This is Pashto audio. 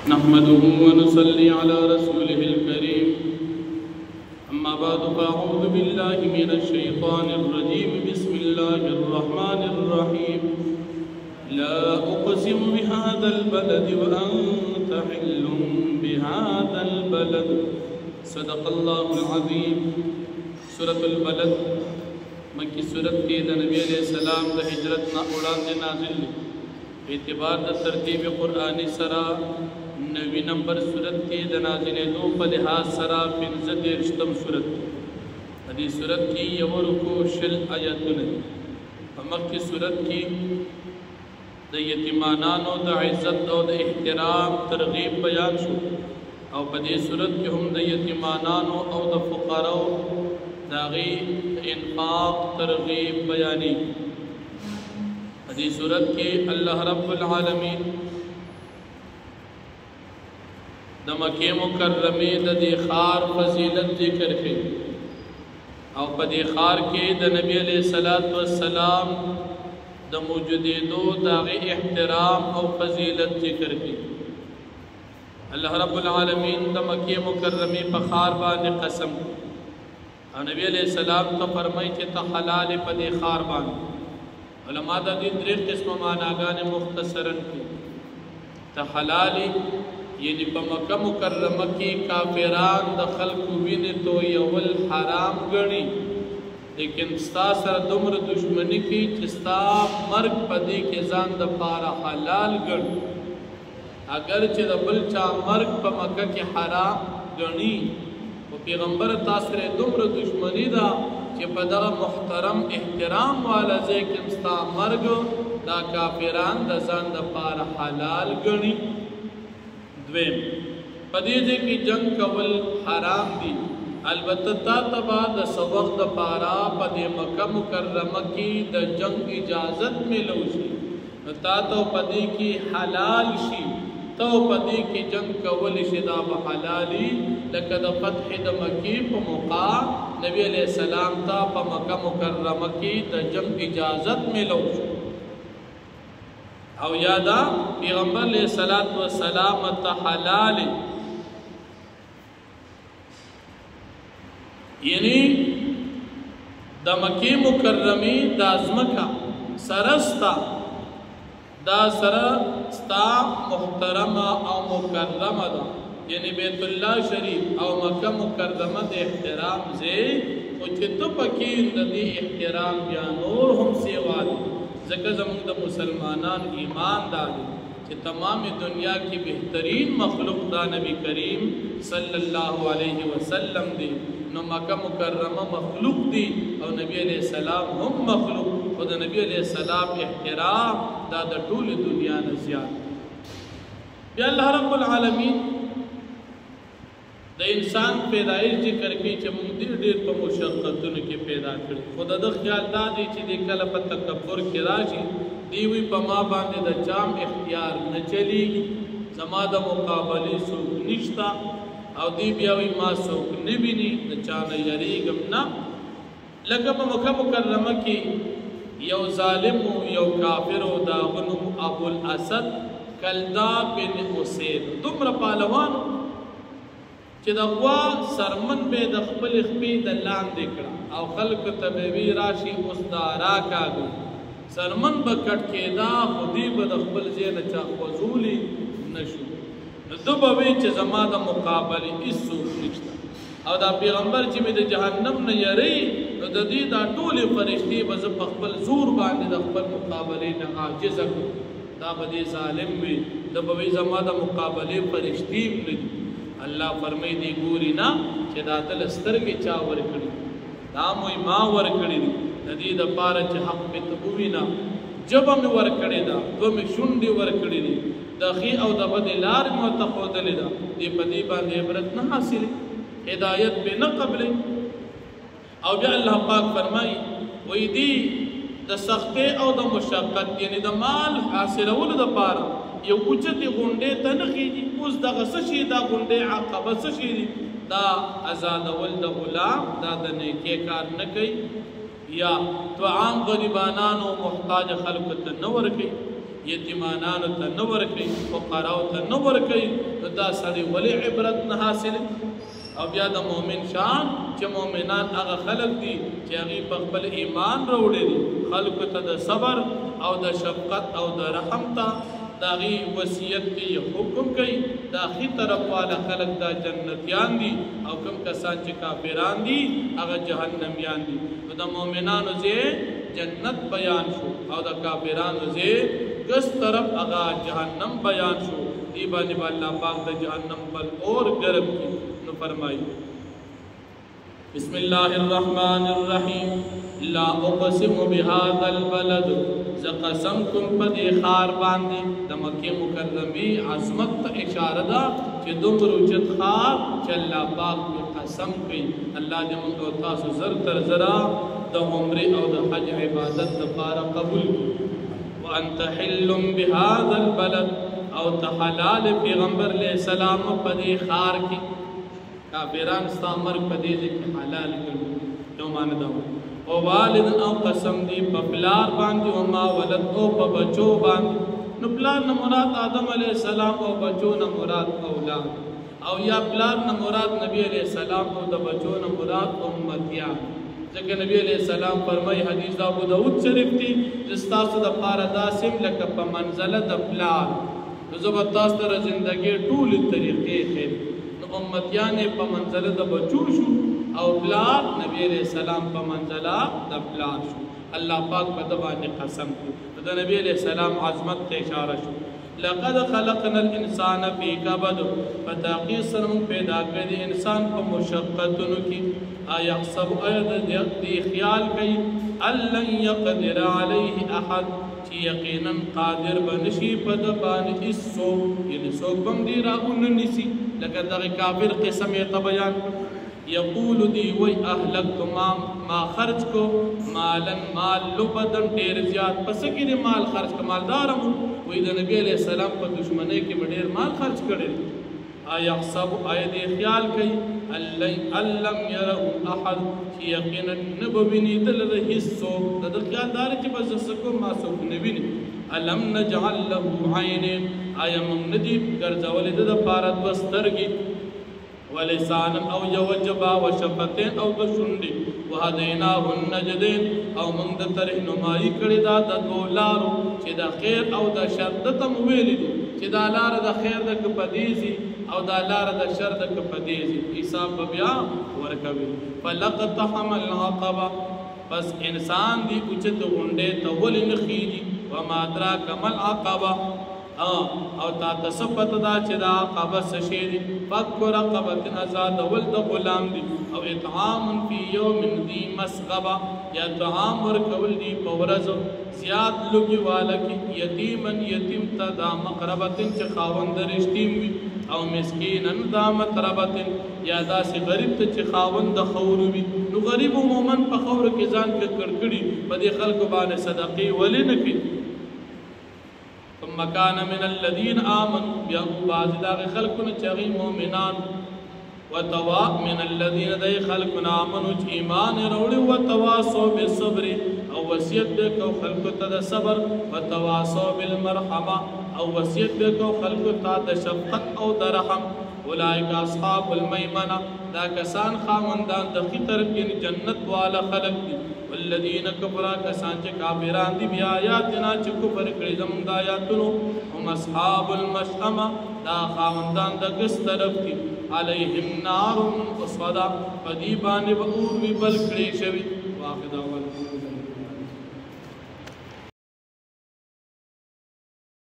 نحمده ونصلي على رسوله الكريم أما بعد فأعوذ بالله من الشيطان الرجيم بسم الله الرحمن الرحيم لا أقسم بهذا البلد وأنت حل بهذا البلد صدق الله العظيم سورة البلد مکی سورت کی دا نبی علیہ السلام دا ہجرت نا اڑان دے نازل لی اعتبار دا ترتیب قرآنی سرا 9 نمبر سورت کی دا نازل دو فلحاظ سرا پنزد رشتم سورت حدی سورت کی یورکو شل آیتون مکی سورت کی دا یتیمانانو دا عزت او دا احترام ترغیب بیان شو او پدی سورت کی ہم دا یتیمانانو او دا فقراو داغی انفاق ترغیب بیانی حدیث صورت کی اللہ رب العالمین دا مکی مکرمی دا دی خار فضیلت ذکر کے او پا دی خار کے دا نبی علیہ السلام دا موجودی دو داغی احترام او فضیلت ذکر کے اللہ رب العالمین دا مکی مکرمی پا خار بانی قسم اور نبی علیہ السلام تو فرمائی کہ تا حلال پا دی خار بان علماء دا دی دریق قسم معناگان مختصرن کی تا حلالی یعنی پا مکہ مکرمہ کی کافران دا خلق وین تو یول حرام گنی لیکن ستا سر دمر دشمنی کی چستا مرگ پا دی کے زان دا پارا حلال گن اگر چی دا بلچا مرگ پا مکہ کی حرام گنی پیغمبر تاثر دمر دشمنی دا کہ پدر محترم احترام والا زیکن ستا مرگ دا کافران دا زان دا پار حلال گنی دویم پدیدے کی جنگ کول حرام دی البتہ تا تبا دا سوق دا پارا پدی مکہ مکرمہ کی دا جنگ اجازت ملو شی تا تو پدی کی حلال شی تو پدی کی جنگ کول شدا بحلالی لکہ دا فتح دا مکی پا موقع نبی علیہ السلام تا پا مکہ مکرمہ کی دا جنگ اجازت ملو شو او یادا پیغمبر علیہ السلام تا حلالی یعنی دا مکی مکرمی دا ازمکا سرستا دا سرستا محترم او مکرم دا یعنی بیت اللہ شریف او مکہ مکرمہ دے احترام زی وچی تو پکین دا دی احترام یا نور ہم سیوا دی ذکر زمان دا مسلمانان ایمان داری کہ تمام دنیا کی بہترین مخلوق دا نبی کریم صلی اللہ علیہ وسلم دی نو مکہ مکرمہ مخلوق دی اور نبی علیہ السلام ہم مخلوق اور دا نبی علیہ السلام احترام دا دا طول دنیا نزیاد بی اللہ رب العالمین دا انسان پیدائش ذکر کی چھ مونگ دیر دیر پا مشقتن کی پیدا کردی خدا دا خیال دا دی چھ دی کل پا تکبر کی راشی دیوی پا ما باندے دا چام اختیار نچلی گی زما دا مقابلی سوک نشتا او دی بیاوی ما سوک نبینی دا چانا یریگم نا لکہ پا مکہ مکرمہ کی یو ظالم یو کافر دا غنم ابو الاسد کلدا بن حسین دمر پالوانو چی دا غوا سرمن بے دا خپل خپی دا لان دکڑا او خلق تبیوی راشی اس دا راکا گو سرمن با کٹ کے دا خودی با دا خپل زین چا خوزولی نشو دو باوی چی زما دا مقابلی اس سوک نشتا او دا پیغمبر چی میں دا جہنم نیاری دا دی دا طول فرشتی با زب خپل زور باندی دا خپل مقابلی نعاجز کو دا با دی ظالم بی دا باوی زما دا مقابلی فرشتی بلی اللہ فرمائی دی گوری نا چی دا دل استرگی چا ورکڑی دا موی ما ورکڑی دی ندی دا پارا چی حق پی تبوی نا جب ہمیں ورکڑی دا دو میں شنڈی ورکڑی دی دا خی او دا بدی لار متخودلی دا دی پدی باندی عبرت نہ حاصلی ہدایت پی نہ قبلی او بیا اللہ پاک فرمائی وی دی دا سختے او دا مشاقت یعنی دا مال حاصل اول دا پارا یو اوچتی غنڈے تا نخیجی اس دا غسشی دا غنڈے عقبہ سشی دی دا ازاد اول دا غلام دا دا نیکی کار نکی یا تو عام غریبانان و محتاج خلقت نور کی یتیمانانو ته نه ورکوي فقراو ته نه ورکوي نو دا سړی ولې عبرت نه حاصلوي او بیا د مؤمن شان چې مؤمنان هغه خلق دي چې هغوی په خپل ایمان راوړی دي خلکو ته د صبر او د شفقت او د رحم ته د هغوی وصیت کوي حکم کوي دا ښي طرف والا خلق دا جنتیان دي او کوم کسان چې کافران دي هغه جهنمیان دي نو د مؤمنانو ځای جنت بیان شو او د کافرانو ځای کس طرف هغه جهنم بیان شو دی باندې به الله پاک د جهنم بل اور ګرم کړي نو فرمایي بسم الله الرحمن الرحیم لا اقسم بهذا البلد ز قسم کوم په دې ښار باندې د مکې مکرمې عظمت ته اشاره ده چې دومره اوچت ښار چې الله پاک پې قسم کوي الله دې موږ او تاسو زر تر زره د عمرې او د حج عبادت لپاره قبول کړي وانت حل بهذا البلد او ته حلال پیغمبر علیه السلام په دې ښار کې کافران ستا مرګ په دې ځای کې حلال کړي یو معنی دا او والد او قسم دی په پلار باندې او ما ولد او په بچو باندې نو پلار نه مراد آدم علیه السلام او بچو نه مراد اولاد او یا پلار نه مراد نبی علیه السلام او د بچو نه مراد امتیان ځکه نبی علیه السلام فرمایي حدیث د ابو داود شریف دی چې ستاسو دپاره داسې لکه په منزله د پلار نو زه به تاسو ته د زندګۍ ټولې طریقې ښیم نو امتیان په منزله د بچو شو او پلار نبی علیہ السلام په منزله د پلار شو الله پاک په ده باندې قسم کړي د نبی علیہ السلام عظمت ته اشاره شو لقد خلقنا الانسان فی کبد په تحقیق سره موږ پیدا کړی انسان په مشقتونو کې ایحسب دی خیال کوي ان لن یقدر علیه احد چې یقینا قادر به نشي په ده باندې هېڅوک یعنې څوک به هم دې راونه نیسي لکه دغه کافر قسم یې ته بیان یقول دی وی اهلکت ما خرج کو مالن مال لبدن ډیر زیات پس کې دی مال خرج کو مالدارم وی د نبی علیہ السلام په دشمنی کې ډیر مال خرج کړي ایحسب دی خیال کوي الم یره احد چې یقینا نه به ویني دلته هېڅوک د خیال دار چې بس سکو ما څوک نه ویني الم نجعل له عینین آیا موږ نه دي ګرځولې د دپاره دوه سترګې ولسانا او یو جبا و شفتین او دو شنډې وهدیناه النجدین او موږ درته رهنمایي کړې ده د دوو لارو چې د خیر او د شر دته مو ویلي دي چې دا لاره د خیر ده که په دې ځي او دا لاره د شر ده که په دې ځي حساب به بیا ورکوي فلقتحم العقبه بس انسان دی اوچت غونډې ته ولې نه خیږي وما ادراک ما العقبه او تا تصفت دا چې دا عقبه څه شی دی فک رقبة ازادول د غلام دی او اطعام فی یوم ذی مسغبه یا طعام ورکول دی په ورځ زیات لوږې واله کې یتیما یتیم ته دا مقربة چې خاوند رښتیم وي او مسکینا دا متربة یا داسې غریب ته چې خاوند د خور وي نو غریب عموما په خاورو کې ځان کړکړي په دې خلکو باندې صدقې ولې نه کوي ثم كان من الذين آمنوا بیا بعض داغه خلقونه چې هغوی مؤمنان وتوا من الذين دای خلقونه آمنوا چې ایمان یې راوړي وتواصوا بالصبر او وصیت به کو خلقو ته د صبر وتواصوا بالمرحمه او وصیت به کو خلقو ته د شفقت او د رحم اولئک اصحاب المیمنه دا کسان خاوندان د ښي طرف یعنې جنت والا خلق دي والذین کفروا کسان چې کافران دي بیا آیاتنا چې کفر کړي زموږ د آیاتونو هم اصحاب المشأمه دا خاوندان د ګس طرف دي علیهم نار مؤصده په دې باندې به اور وي بل کړی شوي واخر دعوانا